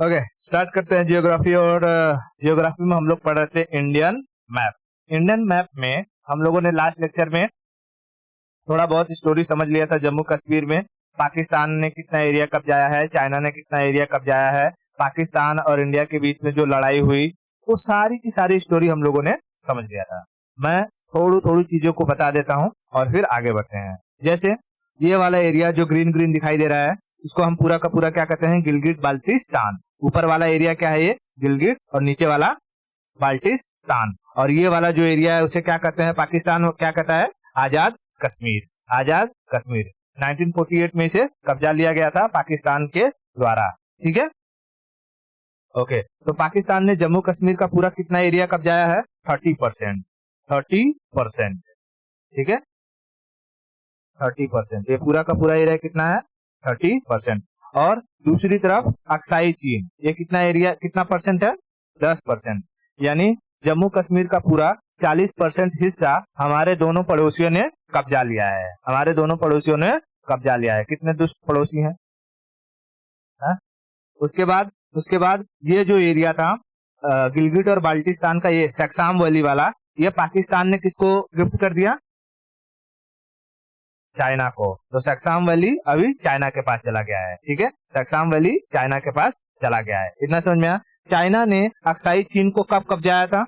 Okay, start करते हैं geography. और जियोग्राफी में हम लोग पढ़ रहे थे इंडियन मैप। इंडियन मैप में हम लोगों ने लास्ट लेक्चर में थोड़ा बहुत स्टोरी समझ लिया था। जम्मू कश्मीर में पाकिस्तान ने कितना एरिया कब्जाया है, चाइना ने कितना एरिया कब्जाया है, पाकिस्तान और इंडिया के बीच में जो लड़ाई हुई, वो सारी की सारी स्टोरी हम लोगों ने समझ लिया था। मैं थोड़ी थोड़ी चीजों को बता देता हूँ और फिर आगे बढ़ते हैं। जैसे ये वाला एरिया जो ग्रीन ग्रीन दिखाई दे रहा है, इसको हम पूरा का पूरा क्या कहते हैं? गिलगिट बाल्टिस्तान। ऊपर वाला एरिया क्या है? ये गिलगिट, और नीचे वाला बाल्टिस्तान। और ये वाला जो एरिया है उसे क्या कहते हैं? पाकिस्तान क्या कहता है? आजाद कश्मीर। आजाद कश्मीर 1948 में इसे कब्जा लिया गया था पाकिस्तान के द्वारा। ठीक है, ओके। तो पाकिस्तान ने जम्मू कश्मीर का पूरा कितना एरिया कब्जाया है? 30%। 30%, ठीक है, 30%। ये पूरा का पूरा एरिया कितना है? 30%। और दूसरी तरफ अक्साई चीन, ये कितना एरिया, कितना परसेंट है? 10%। यानी जम्मू कश्मीर का पूरा 40% हिस्सा हमारे दोनों पड़ोसियों ने कब्जा लिया है। हमारे दोनों पड़ोसियों ने कब्जा लिया है। कितने दुष्ट पड़ोसी हैं, है? उसके बाद ये जो एरिया था गिलगिट और बाल्टिस्तान का, ये सक्साम वैली वाला, ये पाकिस्तान ने किसको गिफ्ट कर दिया? चाइना को। तो सक्साम वैली अभी चाइना के पास चला गया है। ठीक है, सक्साम वैली चाइना के पास चला गया है। इतना समझ में आया? चाइना ने अक्साई चीन को कब कब्जाया था?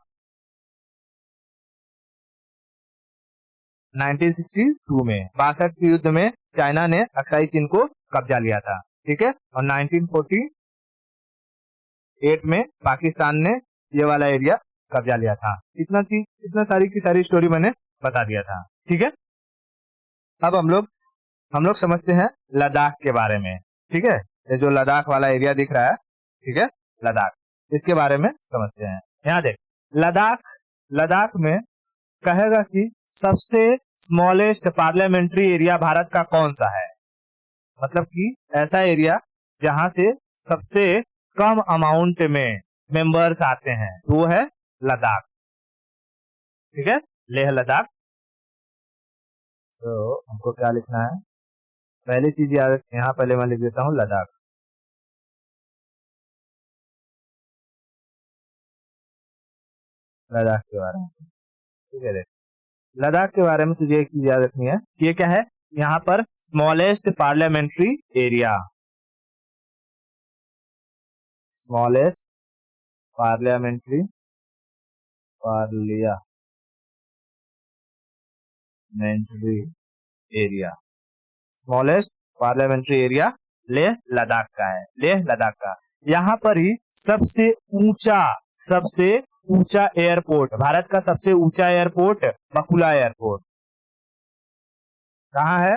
1962 में, 62 के युद्ध में चाइना ने अक्साई चीन को कब्जा लिया था। ठीक है, और 1948 में पाकिस्तान ने ये वाला एरिया कब्जा लिया था। इतना चीज, इतना सारी की सारी स्टोरी मैंने बता दिया था। ठीक है, अब हम लोग समझते हैं लद्दाख के बारे में। ठीक है, ये जो लद्दाख वाला एरिया दिख रहा है, ठीक है, लद्दाख, इसके बारे में समझते हैं। यहाँ देख, लद्दाख, लद्दाख में कहेगा कि सबसे स्मॉलेस्ट पार्लियामेंट्री एरिया भारत का कौन सा है? मतलब कि ऐसा एरिया जहां से सबसे कम अमाउंट में मेंबर्स आते हैं, तो वो है लद्दाख। ठीक है, लेह लद्दाख। तो हमको क्या लिखना है? पहली चीज याद, यहाँ पहले मैं लिख देता हूँ लद्दाख। लद्दाख के बारे में, ठीक है, देख, लद्दाख के बारे में तुझे एक चीज याद रखनी है कि ये क्या है? यहाँ पर smallest parliamentary area, smallest parliamentary parliamentary area, smallest parliamentary area Leh Ladakh का है। लेह लद्दाख का, यहाँ पर ही ऊंचा सबसे ऊंचा एयरपोर्ट, भारत का सबसे ऊंचा एयरपोर्ट बकुला एयरपोर्ट कहाँ है?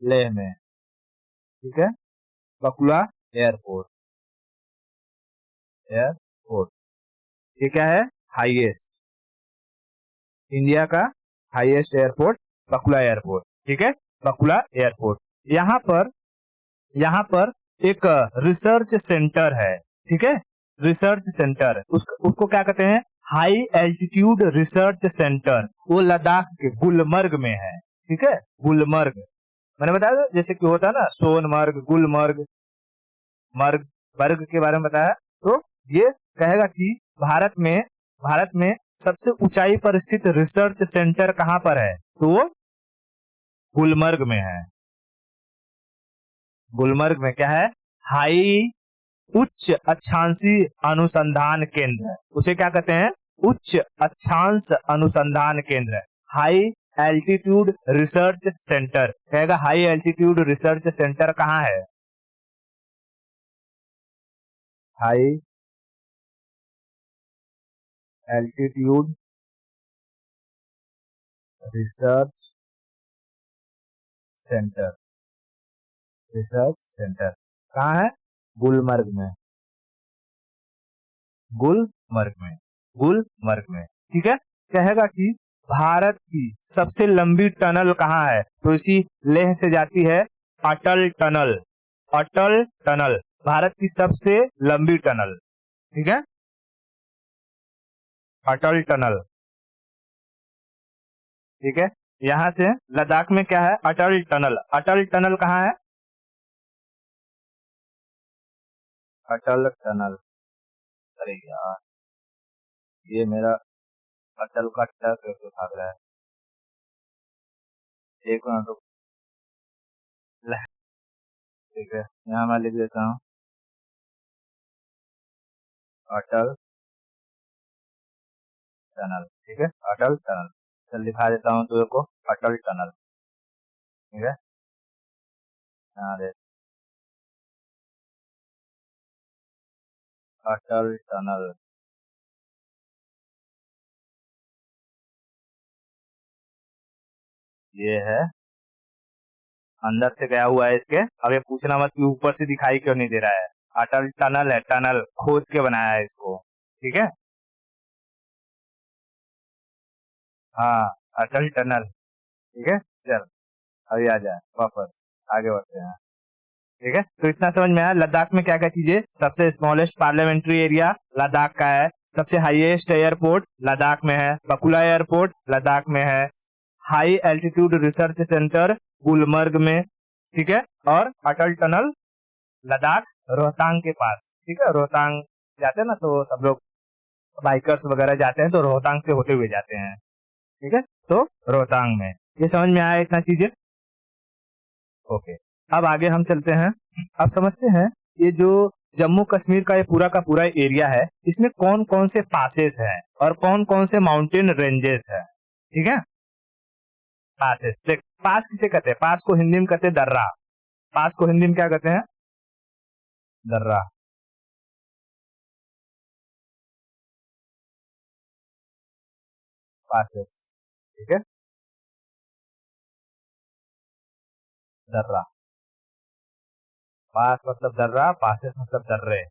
लेह में। ठीक है, बकुला एयरपोर्ट, एयरपोर्ट, ये क्या है? हाईएस्ट, इंडिया का हाईएस्ट एयरपोर्ट बकुला एयरपोर्ट। ठीक है, बकुला एयरपोर्ट। यहाँ पर एक रिसर्च सेंटर है। ठीक है, रिसर्च सेंटर, उसको क्या कहते हैं? High altitude research centre. वो लद्दाख के गुलमर्ग में है। ठीक है, गुलमर्ग, मैंने बताया था जैसे कि होता है ना, सोनमर्ग, गुलमर्ग, मर्ग, बर्ग के बारे में बताया। तो ये कहेगा कि भारत में सबसे ऊंचाई पर स्थित रिसर्च सेंटर कहां पर है? तो वो गुलमर्ग में है। गुलमर्ग में क्या है? हाई, उच्च अक्षांशी अनुसंधान केंद्र, उसे क्या कहते हैं? उच्च अक्षांश अनुसंधान केंद्र, हाई एल्टीट्यूड रिसर्च सेंटर। कहेगा हाई एल्टीट्यूड रिसर्च सेंटर कहाँ है? High altitude research centre, research centre कहाँ है? गुलमर्ग में, गुलमर्ग में, गुलमर्ग में। ठीक है, कहेगा कि भारत की सबसे लंबी टनल कहाँ है? तो इसी लेह से जाती है अटल टनल। अटल टनल भारत की सबसे लंबी टनल। ठीक है, अटल टनल। ठीक है, यहां से लद्दाख में क्या है? अटल टनल। अटल टनल कहाँ है? अटल टनल। अरे यार, ये मेरा अटल का ट कैसे भाग रहा है, एक मिनट रुक। ले, ठीक है, यहाँ मैं लिख देता हूँ अटल टनल। ठीक है, अटल टनल। चल दिखा देता हूँ तुझे को अटल टनल। ठीक है, यहाँ देख, अटल टनल। ये है, अंदर से गया हुआ है इसके। अब ये पूछना मत कि ऊपर से दिखाई क्यों नहीं दे रहा है। अटल टनल है, टनल खोद के बनाया है इसको। ठीक है, हाँ, अटल टनल। ठीक है, चल अभी आ जाए वापस, आगे बढ़ते हैं। ठीक है, तो इतना समझ में आया लद्दाख में क्या क्या चीजें। सबसे स्मॉलेस्ट पार्लियामेंट्री एरिया लद्दाख का है। सबसे हाईएस्ट एयरपोर्ट लद्दाख में है, बकुला एयरपोर्ट लद्दाख में है। High altitude research centre Gulmarg में। ठीक है, और अटल टनल लद्दाख रोहतांग के पास। ठीक है, रोहतांग जाते हैं ना तो सब लोग बाइकर्स वगैरह जाते हैं तो रोहतांग से होते हुए जाते हैं। ठीक है, तो रोहतांग में। ये समझ में आया इतना चीजें। ओके, अब आगे हम चलते हैं। अब समझते हैं ये जो जम्मू कश्मीर का पूरा एरिया है, इसमें कौन कौन से पासेस हैं और कौन कौन से माउंटेन रेंजेस हैं। ठीक है, पासेस देख, पास किसे कहते हैं, पास को हिंदी में कहते हैं दर्रा। पास को हिंदी में क्या कहते हैं, दर्रा। पासेस, ठीक है, दर्रा। पास मतलब दर्रा, पासेस मतलब दर्रे।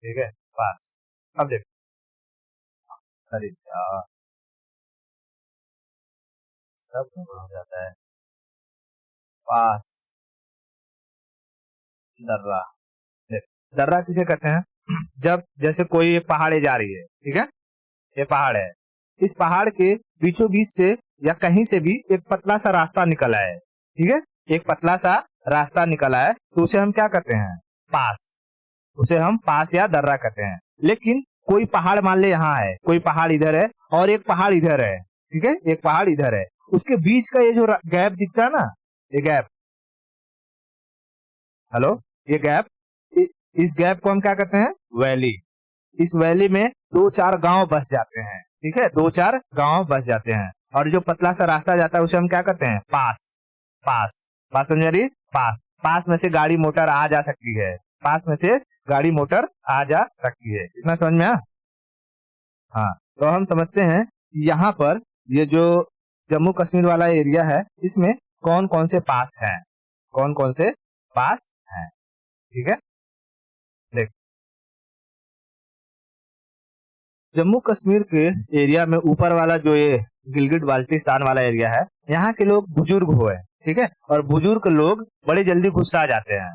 ठीक है, पास। अब देख, अरे यार सब गड़बड़ हो जाता है। पास, दर्रा। देख, दर्रा किसे कहते हैं, जब जैसे कोई एक पहाड़ी जा रही है, ठीक है, ये पहाड़ है, इस पहाड़ के बीचों बीच से या कहीं से भी एक पतला सा रास्ता निकला है। ठीक है, एक पतला सा रास्ता निकला है तो उसे हम क्या कहते हैं, पास। उसे हम पास या दर्रा कहते हैं। लेकिन कोई पहाड़ मान ले यहाँ है, कोई पहाड़ इधर है और एक पहाड़ इधर है। ठीक है, एक पहाड़ इधर है, उसके बीच का ये जो गैप दिखता है ना, ये गैप, हेलो, ये गैप, इस गैप को हम क्या कहते हैं, वैली। इस वैली में दो चार गांव बस जाते हैं। ठीक है, दो चार गांव बस जाते हैं और जो पतला सा रास्ता जाता है उसे हम क्या कहते हैं, पास। पास, पास समझ रही, पास। पास में से गाड़ी मोटर आ जा सकती है, पास में से गाड़ी मोटर आ जा सकती है। इतना समझ में आया। हाँ, तो हम समझते हैं कि यहाँ पर ये जो जम्मू कश्मीर वाला एरिया है, इसमें कौन कौन से पास हैं, कौन कौन से पास हैं। ठीक है, देख, जम्मू कश्मीर के एरिया में ऊपर वाला जो ये गिलगिट बाल्टिस्तान वाला एरिया है, यहाँ के लोग बुजुर्ग हुए। ठीक है, और बुजुर्ग लोग बड़े जल्दी गुस्सा जाते हैं।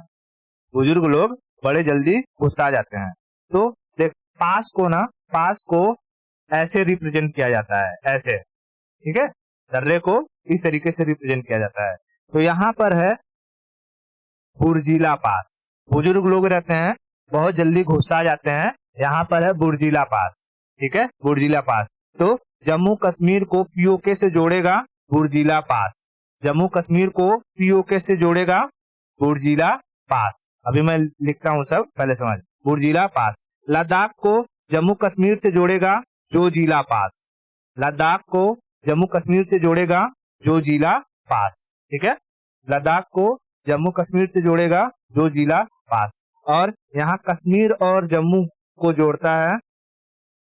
बुजुर्ग लोग बड़े जल्दी गुस्सा जाते हैं। तो देख, पास को ना, पास को ऐसे रिप्रेजेंट किया जाता है, ऐसे। ठीक है, दर्रे को इस तरीके से रिप्रेजेंट किया जाता है। तो यहाँ पर है बुर्जिला पास। बुजुर्ग लोग रहते हैं, बहुत जल्दी गुस्सा जाते हैं, यहाँ पर है बुर्जिला पास। ठीक है, बुर्जिला पास। तो जम्मू कश्मीर को पीओके से जोड़ेगा बुर्जिला पास। जम्मू कश्मीर को पीओके से जोड़ेगा बुर्जिला पास। अभी मैं लिखता हूँ, सब पहले समझ। बुर्जिला पास। लद्दाख को जम्मू कश्मीर से जोड़ेगा जोजिला पास। लद्दाख को जम्मू कश्मीर से जोड़ेगा जोजिला पास। ठीक है, लद्दाख को जम्मू कश्मीर से जोड़ेगा जोजिला पास। और यहाँ कश्मीर और जम्मू को जोड़ता है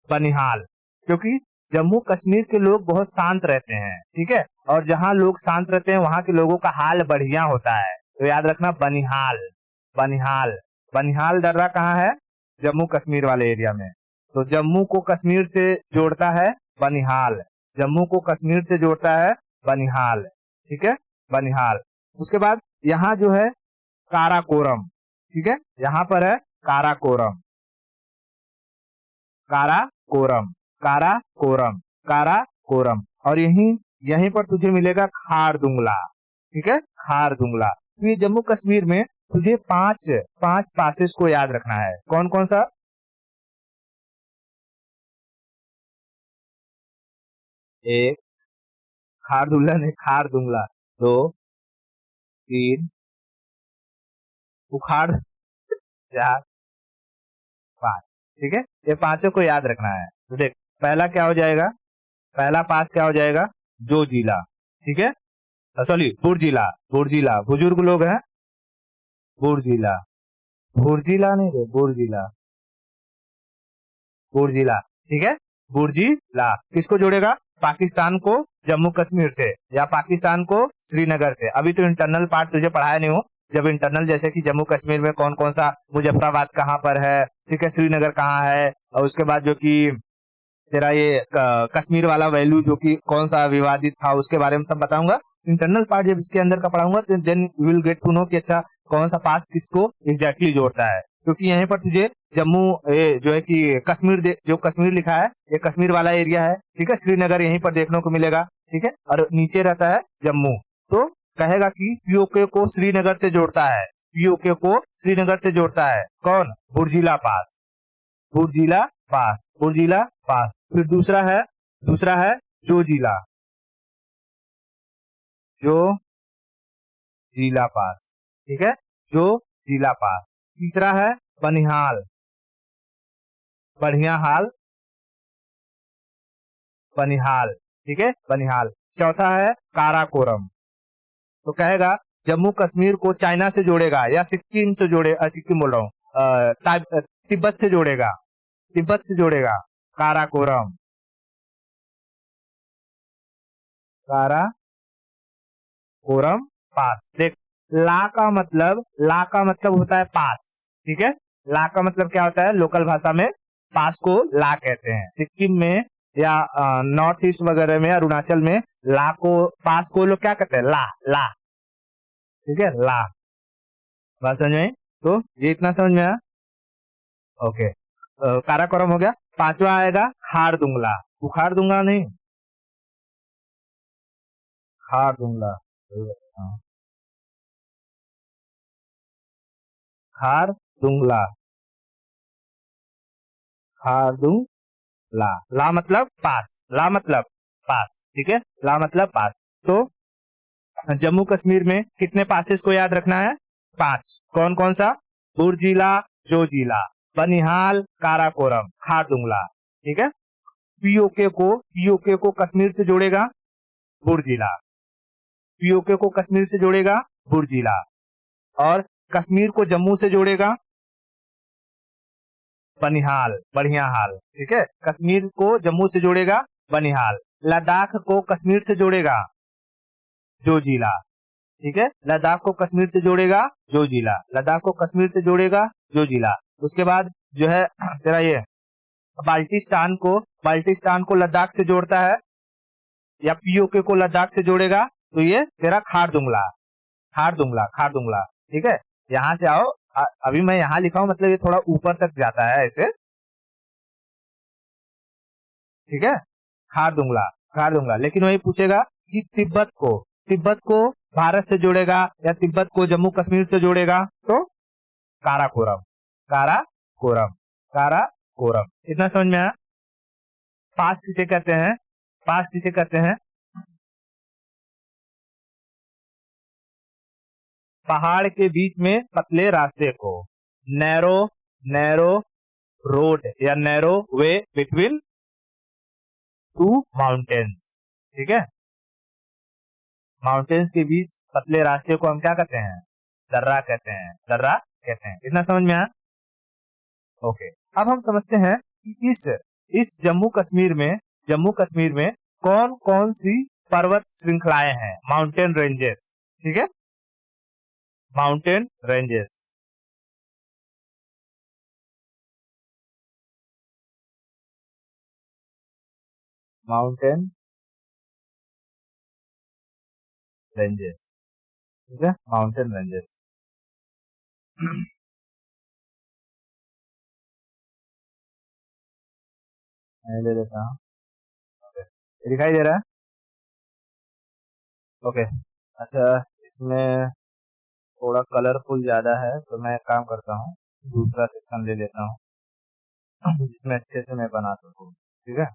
बनिहाल, क्योंकि जम्मू कश्मीर के लोग बहुत शांत रहते हैं। ठीक है, और जहाँ लोग शांत रहते हैं वहाँ के लोगों का हाल बढ़िया होता है। तो याद रखना, बनिहाल। बनिहाल, बनिहाल दर्रा कहाँ है, जम्मू कश्मीर वाले एरिया में। तो जम्मू को कश्मीर से जोड़ता है बनिहाल, जम्मू को कश्मीर से जोड़ता है बनिहाल। ठीक है, बनिहाल। उसके बाद यहाँ जो है काराकोरम। ठीक है, यहाँ पर है काराकोरम। काराकोरम, काराकोरम, काराकोरम। और यहीं यहीं पर तुझे मिलेगा खारदुंगला। ठीक है, खारदुंगला। तो ये जम्मू कश्मीर में तुझे पांच पांच पासेस को याद रखना है। कौन कौन सा? एक, खार दुल्ला नहीं, खार दुंगला। दो, तीन, उखाड़, चार, पांच। ठीक है, ये पांचों को याद रखना है। तो देख, पहला क्या हो जाएगा? पहला पास क्या हो जाएगा? जो जिला। ठीक है, सॉरी, बुर्जिला। बुर्जिला बुजुर्ग लोग हैं, बुर्जिला। बुर्जिला नहीं रे, बुर्जिला। बुर्जिला। ठीक है, बुर्जिला किसको जोड़ेगा? पाकिस्तान को जम्मू कश्मीर से, या पाकिस्तान को श्रीनगर से। अभी तो इंटरनल पार्ट तुझे पढ़ाया नहीं हो। जब इंटरनल, जैसे कि जम्मू कश्मीर में कौन कौन सा, मुजफ्फराबाद कहाँ पर है, ठीक है, श्रीनगर कहाँ है, और उसके बाद जो कि तेरा ये कश्मीर वाला वैल्यू जो कि कौन सा विवादित था, उसके बारे में सब बताऊंगा। इंटरनल पार्ट जब इसके अंदर का पढ़ाऊंगा तो then you will get to know कि अच्छा कौन सा पास किसको एग्जैक्टली जोड़ता है। क्योंकि यहाँ पर तुझे जम्मू, ये जो है कि कश्मीर, जो कश्मीर लिखा है, ये कश्मीर वाला एरिया है। ठीक है, श्रीनगर यहीं पर देखने को मिलेगा। ठीक है, और नीचे रहता है जम्मू। तो कहेगा कि पीओके को श्रीनगर से जोड़ता है, पीओके को श्रीनगर से जोड़ता है कौन? बुर्जिला पास। बुर्जिला पास, बुर्जिला पास। फिर दूसरा है जोजिला, जो जिला पास। ठीक है, जो जिला पास। तीसरा है बनिहाल, बढ़िया हाल, बनिहाल। ठीक है, बनिहाल। चौथा है काराकोरम। तो कहेगा जम्मू कश्मीर को चाइना से जोड़ेगा, या सिक्किम से जोड़े, सिक्किम बोल रहा हूँ, तिब्बत से जोड़ेगा, तिब्बत से जोड़ेगा, काराकोरम। काराकोरम पास। देख, ला का मतलब होता है पास। ठीक है, ला का मतलब क्या होता है लोकल भाषा में? पास को ला कहते हैं। सिक्किम में या नॉर्थ ईस्ट वगैरह में, अरुणाचल में, ला को, पास को लोग क्या कहते हैं? ला, ला। ठीक है, ला। बात समझ में आई? तो ये इतना समझ में आया? ओके। काराकोरम हो गया। पांचवा आएगा खार दुंगला। उखाड़ दूंगा नहीं, खार दूंगा। हाँ, खार दुंगला, खार ला। ला मतलब पास, ला मतलब पास। ठीक है, ला मतलब पास। तो जम्मू कश्मीर में कितने पासेस को याद रखना है? पांच। कौन कौन सा? बुर्जिला, जोजिला, बनिहाल, काराकोरम, खारदुंगला। ठीक है, पीओके को कश्मीर से जोड़ेगा बुर्जिला, पीओके को कश्मीर से जोड़ेगा बुर्जिला, और कश्मीर को जम्मू से जोड़ेगा बनिहाल, बढ़िया हाल। ठीक है, कश्मीर को जम्मू से जोड़ेगा बनिहाल। लद्दाख को कश्मीर से जोड़ेगा जोजिला। ठीक है, लद्दाख को कश्मीर से जोड़ेगा जोजिला, लद्दाख को कश्मीर से जोड़ेगा जोजिला। उसके बाद जो है तेरा ये बाल्टिस्तान को लद्दाख से जोड़ता है, या पीओके को लद्दाख से जोड़ेगा, तो ये तेरा खारदुंगला, खारदुंगला, खारदुंगला। ठीक है, यहाँ से आओ, अभी मैं यहाँ लिखा हूं, मतलब ये थोड़ा ऊपर तक जाता है ऐसे। ठीक है, खारदुंगला, खारदुंगला। लेकिन वही पूछेगा कि तिब्बत को भारत से जोड़ेगा, या तिब्बत को जम्मू कश्मीर से जोड़ेगा, तो काराकोरम, काराकोरम, काराकोरम। इतना समझ में आया? पास किसे कहते हैं? पास किसे कहते हैं? पहाड़ के बीच में पतले रास्ते को, नैरो, नैरो रोड, या नैरो वे बिटवीन टू माउंटेन्स। ठीक है, माउंटेन्स के बीच पतले रास्ते को हम क्या कहते हैं? दर्रा कहते हैं, दर्रा कहते हैं। इतना समझ में आया? ओके। अब हम समझते हैं कि इस जम्मू कश्मीर में कौन कौन सी पर्वत श्रृंखलाएं हैं, माउंटेन रेंजेस। ठीक है, माउंटेन रेंजेस, माउंटेन रेंजेस। ठीक है, माउंटेन रेंजेस। मैं ले लेता हूँ। ओके, ये दिखाई दे रहा है? ओके। अच्छा, इसमें थोड़ा कलरफुल ज्यादा है, तो मैं एक काम करता हूँ, दूसरा सेक्शन ले लेता हूँ जिसमें अच्छे से मैं बना सकूँ। ठीक है।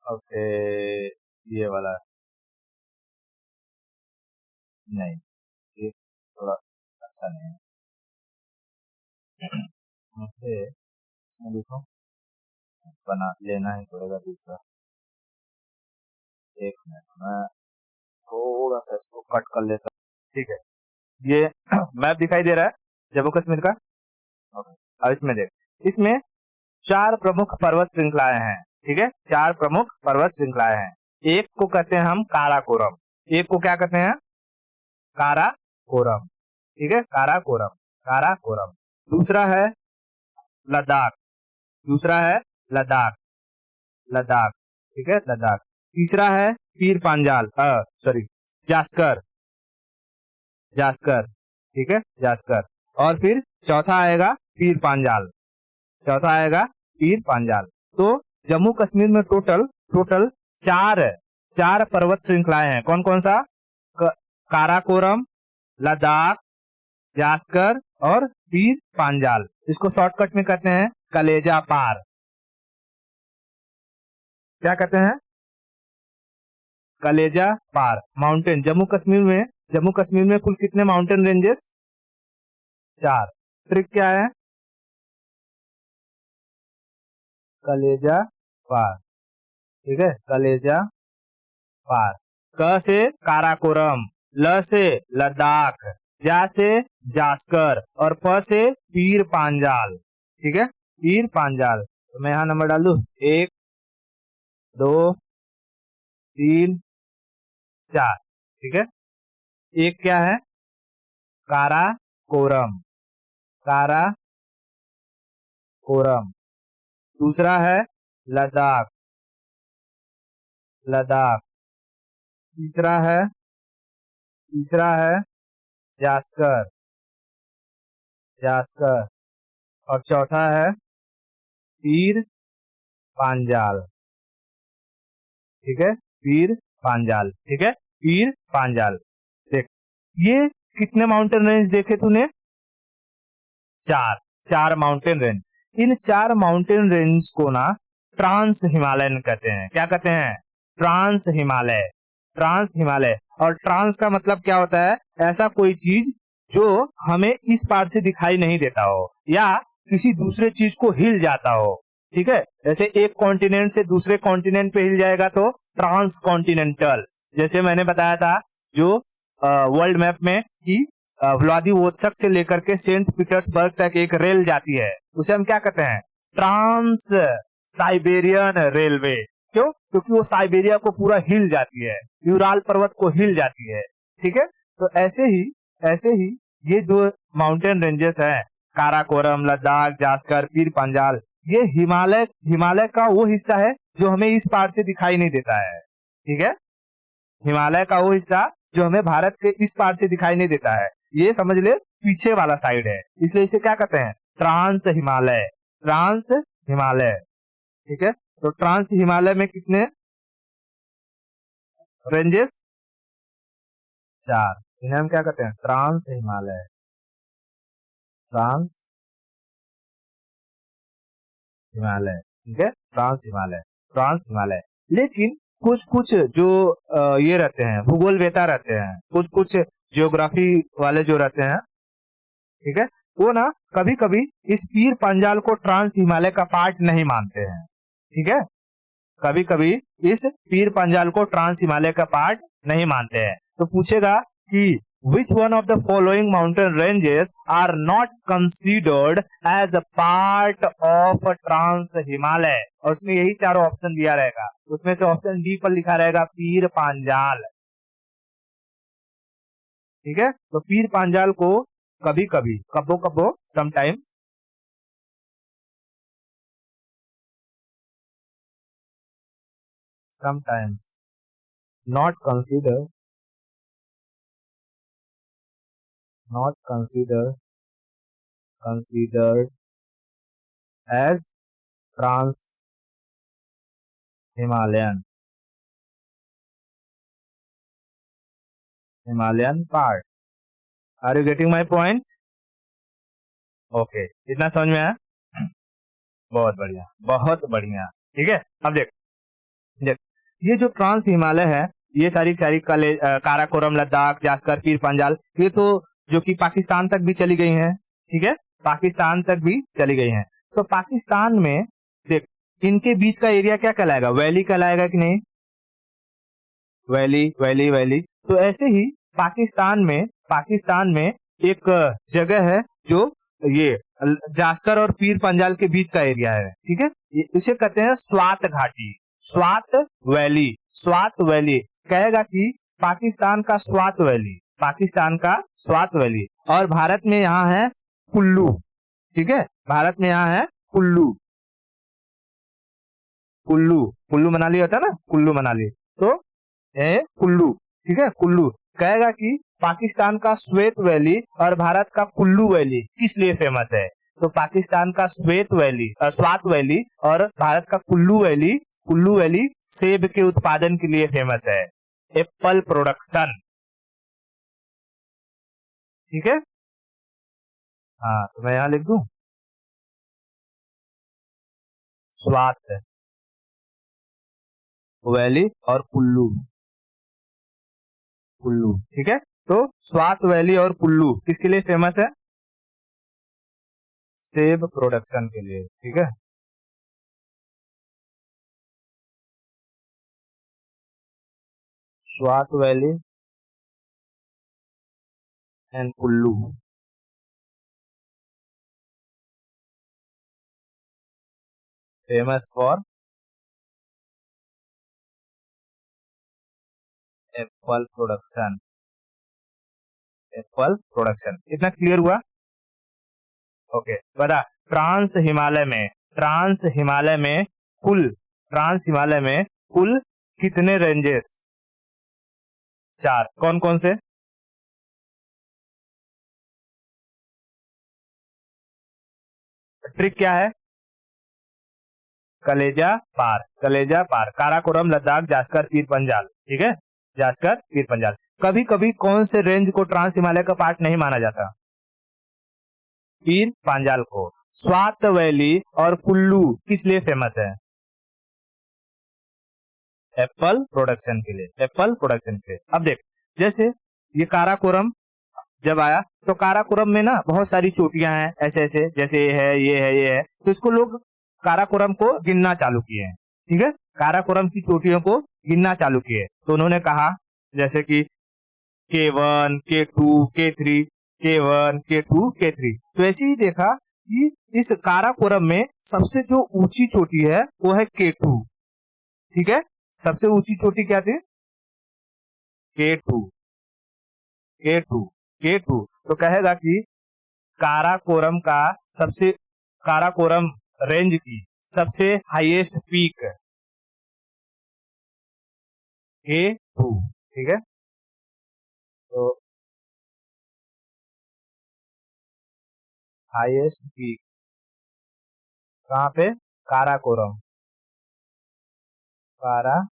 ओके, ये वाला नहीं, ये थोड़ा अच्छा नहीं है। मुझे इसमें देखो बना लेना ही पड़ेगा दूसरा। एक मिनट, मैं थोड़ा सा इसको कट कर लेता हूँ। ठीक है, ये मैप दिखाई दे रहा है जम्मू कश्मीर का। ओके, अब इसमें देख, इसमें 4 प्रमुख पर्वत श्रृंखलाएं हैं। ठीक है, 4 प्रमुख पर्वत श्रृंखलाएं हैं। एक को कहते हैं हम काराकोरम। एक को क्या कहते हैं? काराकोरम। ठीक है, काराकोरम, काराकोरम। दूसरा है लद्दाख। दूसरा है लद्दाख, लद्दाख। ठीक है, लद्दाख। तीसरा है पीर पांजाल, सॉरी, जास्कर, जास्कर। ठीक है, जास्कर। और फिर चौथा आएगा पीर पांजाल। चौथा आएगा पीर पांजाल। तो जम्मू कश्मीर में टोटल टोटल 4 पर्वत श्रृंखलाएं हैं। कौन कौन सा? काराकोरम, लद्दाख, जास्कर और पीर पांजाल। इसको शॉर्टकट में कहते हैं कलेजा पार। क्या कहते हैं? कलेजा पार माउंटेन। जम्मू कश्मीर में कुल कितने माउंटेन रेंजेस? 4। ट्रिक क्या है? कलेजा पार। ठीक है, कलेजा पार। क से काराकोरम, ल से लद्दाख, जा से जास्कर और प से पीर पांजाल। ठीक है, पीर पांजाल। तो मैं यहाँ नंबर डाल दूं, 1 2 3 4। ठीक है, एक क्या है? काराकोरम, काराकोरम। दूसरा है लद्दाख, लद्दाख। तीसरा है तीसरा है जास्कर, जास्कर। और चौथा है पीर पांजाल। ठीक है, पीर पांजाल। ठीक है, पीर पांजाल। देख, ये कितने माउंटेन रेंज देखे तूने? 4, 4 माउंटेन रेंज। इन 4 माउंटेन रेंज को ना ट्रांस हिमालयन कहते हैं। क्या कहते हैं? Trans Himalaya, trans Himalaya. और ट्रांस का मतलब क्या होता है? ऐसा कोई चीज जो हमें इस पार से दिखाई नहीं देता हो या किसी दूसरे चीज को हिल जाता हो। ठीक है, जैसे एक कॉन्टिनेंट से दूसरे कॉन्टिनेंट पे हिल जाएगा तो ट्रांस कॉन्टिनेंटल। जैसे मैंने बताया था जो वर्ल्ड मैप में कि व्लादिवोस्तोक से लेकर के सेंट पीटर्सबर्ग तक एक रेल जाती है, उसे हम क्या कहते हैं? Trans Siberian railway. क्यों? क्योंकि वो साइबेरिया को पूरा हिल जाती है, यूराल पर्वत को हिल जाती है। ठीक है, तो ऐसे ही ये जो माउंटेन रेंजेस हैं, काराकोरम, लद्दाख, जास्कर, पीर पांजाल, ये हिमालय हिमालय का वो हिस्सा है जो हमें इस पार से दिखाई नहीं देता है। ठीक है, हिमालय का वो हिस्सा जो हमें भारत के इस पार से दिखाई नहीं देता है, ये समझ ले पीछे वाला साइड है, इसलिए इसे क्या कहते हैं? Trans Himalaya, trans Himalaya. ठीक है, तो ट्रांस हिमालय में कितने रेंजेस? 4। इन्हें हम क्या कहते हैं? Trans Himalaya, trans Himalaya. ठीक है, ट्रांस हिमालय, ट्रांस हिमालय। लेकिन कुछ कुछ जो ये रहते हैं, भूगोल वेता रहते हैं, कुछ कुछ ज्योग्राफी वाले जो रहते हैं, ठीक है, वो ना कभी कभी इस पीर पंजाल को ट्रांस हिमालय का पार्ट नहीं मानते हैं। ठीक है, कभी कभी इस पीर पंजाल को ट्रांस हिमालय का पार्ट नहीं मानते हैं। तो पूछेगा कि which one of the following mountain ranges are not considered as a part of trans Himalaya? और उसमें यही चारों ऑप्शन दिया रहेगा, उसमें से ऑप्शन डी पर लिखा रहेगा पीर पांजाल। ठीक है, तो पीर पांजाल को कभी कभी, कबो कबो, sometimes, sometimes not consider, not considered as trans Himalayan। Himalayan part. Are you getting my point? Okay, इतना समझ में आया? बहुत बढ़िया, बहुत बढ़िया। ठीक है, अब देख देख ये जो ट्रांस हिमालय है, ये सारी काराकोरम, लद्दाख, जास्कर, पीर पंजाल, ये तो जो कि पाकिस्तान तक भी चली गई हैं। ठीक है, पाकिस्तान तक भी चली गई हैं। तो पाकिस्तान में देख, इनके बीच का एरिया क्या कहलाएगा? वैली कहलाएगा कि नहीं? Valley valley valley. तो ऐसे ही पाकिस्तान में एक जगह है जो ये जास्कर और पीर पंजाल के बीच का एरिया है। ठीक है, इसे कहते हैं स्वात घाटी, स्वात वैली। स्वात वैली कहेगा कि पाकिस्तान का स्वात वैली, पाकिस्तान का स्वात वैली। और भारत में यहाँ है कुल्लू। ठीक है, भारत में यहाँ है कुल्लू। कुल्लू कुल्लू मनाली होता है ना, कुल्लू मनाली, तो कुल्लू। ठीक है, कुल्लू कहेगा कि पाकिस्तान का श्वेत वैली और भारत का कुल्लू वैली किस लिए फेमस है? तो पाकिस्तान का स्वात वैली और भारत का कुल्लू वैली सेब के उत्पादन के लिए फेमस है, एप्पल प्रोडक्शन। ठीक है, हाँ, तो मैं यहां लिख दूं स्वात वैली और कुल्लू। कुल्लू, ठीक है, तो स्वात वैली और कुल्लू किसके लिए फेमस है? सेब प्रोडक्शन के लिए। ठीक है, Swat valley and Kullu famous for Apple production. Apple production, इतना क्लियर हुआ? ओके, बता, ट्रांस हिमालय में कुल कितने रेंजेस? 4। कौन कौन से? ट्रिक क्या है? कलेजा पार, काराकोरम, लद्दाख, जास्कर, पीर पंजाल। ठीक है, जास्कर, पीर पंजाल। कभी कभी कौन से रेंज को ट्रांस हिमालय का पार्ट नहीं माना जाता? पीर पंजाल को। स्वात वैली और कुल्लू किस लिए फेमस है? एप्पल प्रोडक्शन के लिए, एप्पल प्रोडक्शन के लिए। अब देख, जैसे ये काराकोरम जब आया, तो काराकोरम में ना बहुत सारी चोटियां हैं, ऐसे ऐसे, जैसे ये है, तो इसको लोग काराकोरम को गिनना चालू किए हैं। ठीक है, काराकोरम की चोटियों को गिनना चालू किए, तो उन्होंने कहा जैसे कि K1, K2, K3, K1, K2, K3। तो ऐसे ही देखा कि इस काराकोरम में सबसे जो ऊंची चोटी है वो है K2। ठीक है, सबसे ऊंची चोटी क्या थी? K2, K2, K2। तो कहेगा कि काराकोरम का सबसे काराकोरम रेंज की सबसे हाईएस्ट पीक K2। ठीक है, तो हाईएस्ट पीक कहाँ पे? काराकोरम, काराकोरम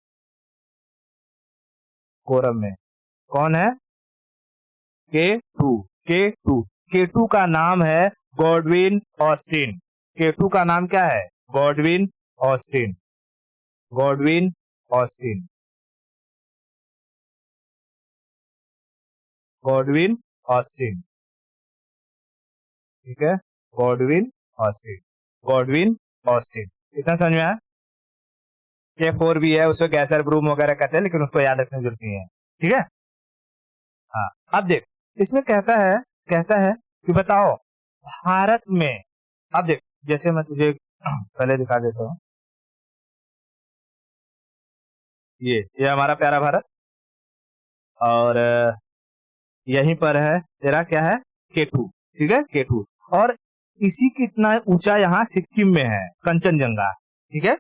में कौन है? K2, K2, K2 का नाम है गॉडविन ऑस्टिन। K2 का नाम क्या है? Godwin Austen, Godwin Austen, Godwin Austen. ठीक है, गॉडविन ऑस्टिन, गॉडविन ऑस्टिन। इतना समझ में आया? K4 भी है, उसको गैसर ब्रूम वगैरह कहते हैं, लेकिन उसको याद रखने की जरूरत नहीं है। ठीक है, हाँ, अब देख, इसमें कहता है कि बताओ भारत में, अब देख, जैसे मैं तुझे पहले दिखा देता हूँ, ये हमारा प्यारा भारत, और यहीं पर है तेरा क्या है? K2। ठीक है, K2। और इसी कितना ऊंचा यहाँ सिक्किम में है, कंचनजंगा। ठीक है,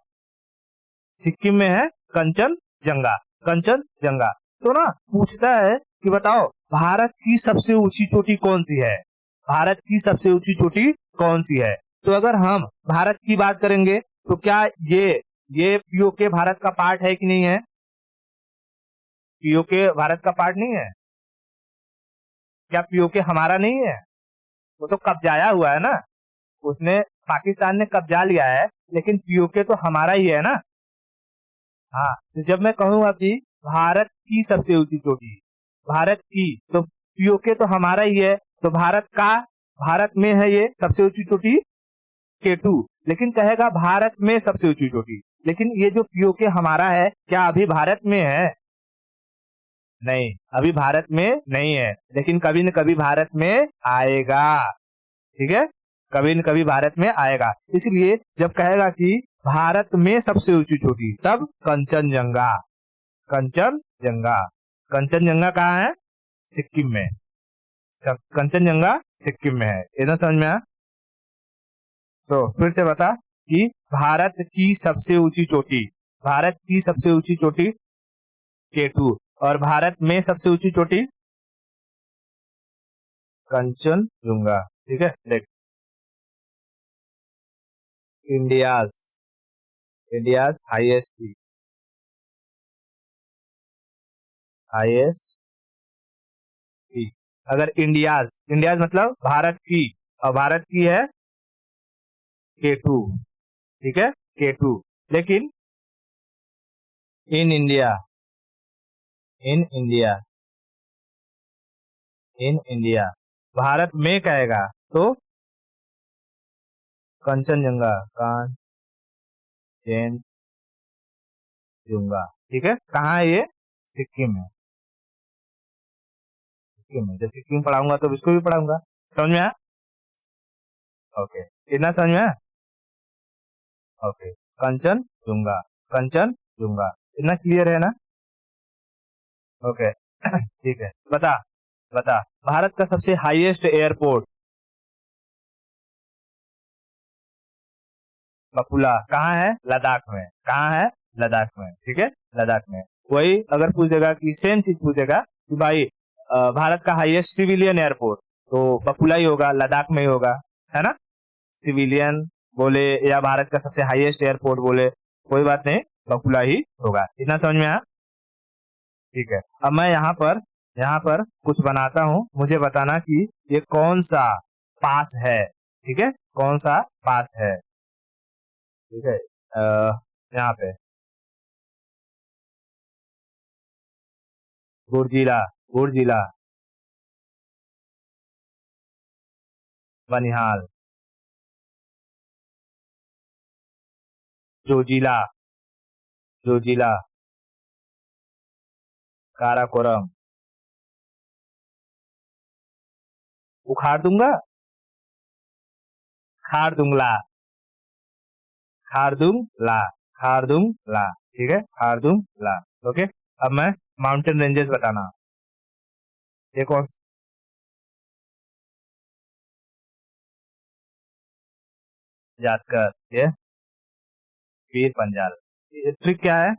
सिक्किम में है कंचनजंगा, कंचनजंगा। तो ना पूछता है कि बताओ भारत की सबसे ऊंची चोटी कौन सी है? भारत की सबसे ऊंची चोटी कौन सी है? तो अगर हम भारत की बात करेंगे तो क्या ये पीओके भारत का पार्ट है कि नहीं है? पीओके भारत का पार्ट नहीं है? क्या पीओके हमारा नहीं है? वो तो कब्जाया हुआ है ना, उसने पाकिस्तान ने कब्जा लिया है, लेकिन पीओके तो हमारा ही है ना। हाँ, तो जब मैं कहूंगा कि भारत की सबसे ऊंची चोटी, भारत की, तो पीओके तो हमारा ही है, तो भारत का, भारत में है ये सबसे ऊंची चोटी K2, लेकिन कहेगा भारत में सबसे ऊंची चोटी, लेकिन ये जो पीओके हमारा है क्या अभी भारत में है? नहीं, अभी भारत में नहीं है, लेकिन कभी न कभी भारत में आएगा। ठीक है, कभी न कभी भारत में आएगा। इसलिए जब कहेगा कि भारत में सबसे ऊंची चोटी, तब कंचनजंगा, कंचनजंगा। कंचनजंगा कहाँ है? सिक्किम में। सब कंचनजंगा सिक्किम में है, इतना समझ में आया? तो फिर से बता कि भारत की सबसे ऊंची चोटी, भारत की सबसे ऊंची चोटी K2, और भारत में सबसे ऊंची चोटी कंचनजंगा। ठीक है, देख, India's, India's highest peak, highest peak. अगर इंडियाज, इंडियाज मतलब भारत की, और भारत की है K2। ठीक है, K2, लेकिन in India, in India, in India, Bharat में कहेगा तो कंचनजंगा, कांचनजंगा। ठीक है, कहाँ है ये? सिक्किम में, सिक्किम में। जब सिक्किम पढ़ाऊंगा तो इसको भी पढ़ाऊंगा। समझ में आया? ओके, इतना समझ में आया? ओके, कंचनजंगा, कंचनजंगा, इतना क्लियर है ना? ओके ठीक है, बता, बता भारत का सबसे हाईएस्ट एयरपोर्ट बकुला कहाँ है? लद्दाख में। कहाँ है? लद्दाख में। ठीक है, लद्दाख में। वही अगर पूछेगा कि सेम चीज पूछेगा कि भाई भारत का हाईएस्ट सिविलियन एयरपोर्ट, तो बकुला ही होगा, लद्दाख में ही होगा, है ना? सिविलियन बोले या भारत का सबसे हाईएस्ट एयरपोर्ट बोले, कोई बात नहीं, बकुला ही होगा। इतना समझ में आया? ठीक है, अब मैं यहाँ पर कुछ बनाता हूँ, मुझे बताना कि ये कौन सा पास है। ठीक है, कौन सा पास है? ठीक है, यहाँ पे गुरजिला, गुरजिला, बनिहाल, जोजिला, जोजिला, काराकोरम, उखाड़ दूंगा, खाड़ दूंगला, खारदुंगला, खारदुंगला। ठीक है, खारदुंगला। ओके, अब मैं माउंटेन रेंजेस बताना। ये कौन? जास्कर, ये पीर पंजाल। ये ट्रिक क्या है?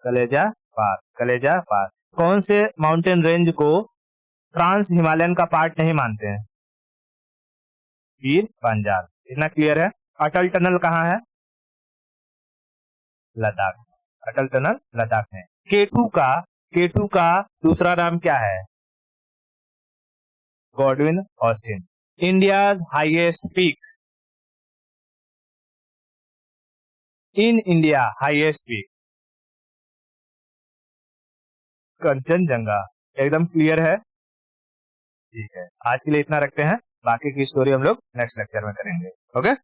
कलेजा पार, कलेजा पार। कौन से माउंटेन रेंज को ट्रांस हिमालयन का पार्ट नहीं मानते हैं? पीर पंजाल। इतना क्लियर है? अटल टनल कहाँ है? लद्दाख। अटल टनल लद्दाख में। K2 का, K2 का दूसरा नाम क्या है? Godwin Austen. India's highest peak, in India highest peak, Kanchenjunga. एकदम क्लियर है? ठीक है, आज के लिए इतना रखते हैं, बाकी की स्टोरी हम लोग नेक्स्ट लेक्चर में करेंगे। ओके।